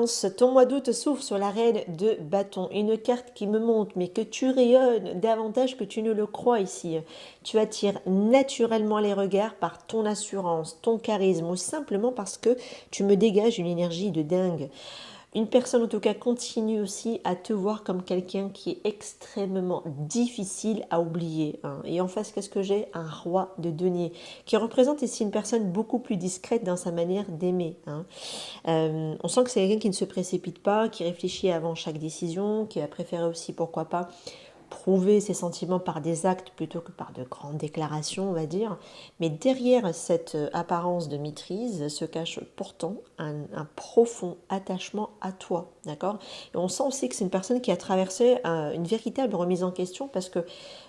Balance, ton mois d'août s'ouvre sur la reine de bâton. Une carte qui me montre, mais que tu rayonnes davantage que tu ne le crois ici. Tu attires naturellement les regards par ton assurance, ton charisme, ou simplement parce que tu me dégages une énergie de dingue. Une personne en tout cas continue aussi à te voir comme quelqu'un qui est extrêmement difficile à oublier. Et en face, qu'est-ce que j'ai? Un roi de denier, qui représente ici une personne beaucoup plus discrète dans sa manière d'aimer. On sent que c'est quelqu'un qui ne se précipite pas, qui réfléchit avant chaque décision, qui va préférer aussi, pourquoi pas, prouver ses sentiments par des actes plutôt que par de grandes déclarations, on va dire. Mais derrière cette apparence de maîtrise se cache pourtant un profond attachement à toi, d'accord? Et on sent aussi que c'est une personne qui a traversé une véritable remise en question parce que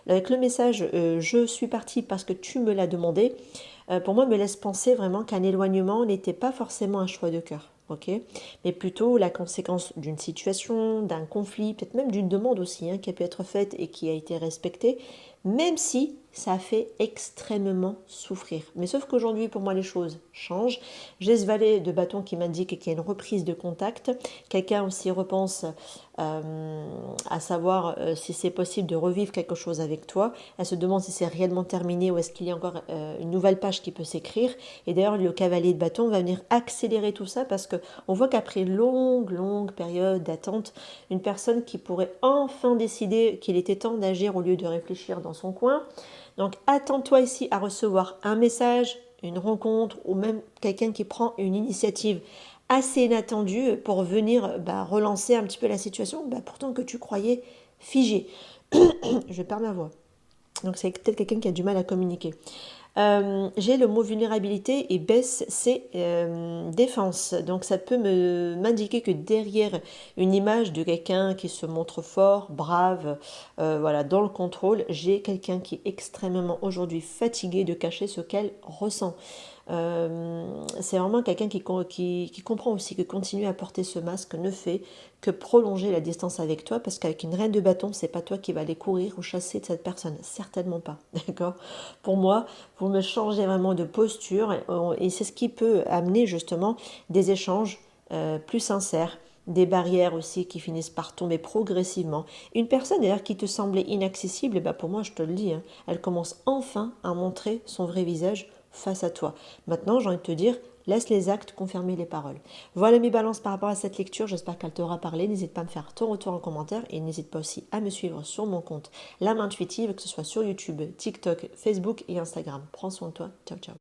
avec le message je suis partie parce que tu me l'as demandé, pour moi me laisse penser vraiment qu'un éloignement n'était pas forcément un choix de cœur. Ok, mais plutôt la conséquence d'une situation, d'un conflit, peut-être même d'une demande aussi qui a pu être faite et qui a été respectée, même si ça a fait extrêmement souffrir. Mais sauf qu'aujourd'hui, pour moi, les choses changent. J'ai ce valet de bâton qui m'indique qu'il y a une reprise de contact. Quelqu'un aussi repense à savoir si c'est possible de revivre quelque chose avec toi. Elle se demande si c'est réellement terminé ou est-ce qu'il y a encore une nouvelle page qui peut s'écrire. Et d'ailleurs, le cavalier de bâton va venir accélérer tout ça parce qu'on voit qu'après une longue période d'attente, une personne qui pourrait enfin décider qu'il était temps d'agir au lieu de réfléchir dans son coin. Donc attends-toi ici à recevoir un message, une rencontre ou même quelqu'un qui prend une initiative assez inattendue pour venir relancer un petit peu la situation, pourtant que tu croyais figée. Je perds ma voix. Donc c'est peut-être quelqu'un qui a du mal à communiquer. J'ai le mot vulnérabilité et baisse ses défenses. Donc ça peut m'indiquer que derrière une image de quelqu'un qui se montre fort, brave, voilà, dans le contrôle, j'ai quelqu'un qui est extrêmement aujourd'hui fatigué de cacher ce qu'elle ressent. C'est vraiment quelqu'un qui comprend aussi que continuer à porter ce masque ne fait que prolonger la distance avec toi, parce qu'avec une reine de bâton, c'est pas toi qui va aller courir ou chasser de cette personne, certainement pas, d'accord? Pour moi, vous me changez vraiment de posture et c'est ce qui peut amener justement des échanges plus sincères, des barrières aussi qui finissent par tomber progressivement. Une personne d'ailleurs qui te semblait inaccessible, pour moi je te le dis, elle commence enfin à montrer son vrai visage face à toi. Maintenant, j'ai envie de te dire, laisse les actes confirmer les paroles. Voilà mes balances par rapport à cette lecture, j'espère qu'elle t'aura parlé. N'hésite pas à me faire ton retour en commentaire et n'hésite pas aussi à me suivre sur mon compte L'âme intuitive, que ce soit sur YouTube, TikTok, Facebook et Instagram. Prends soin de toi, ciao ciao.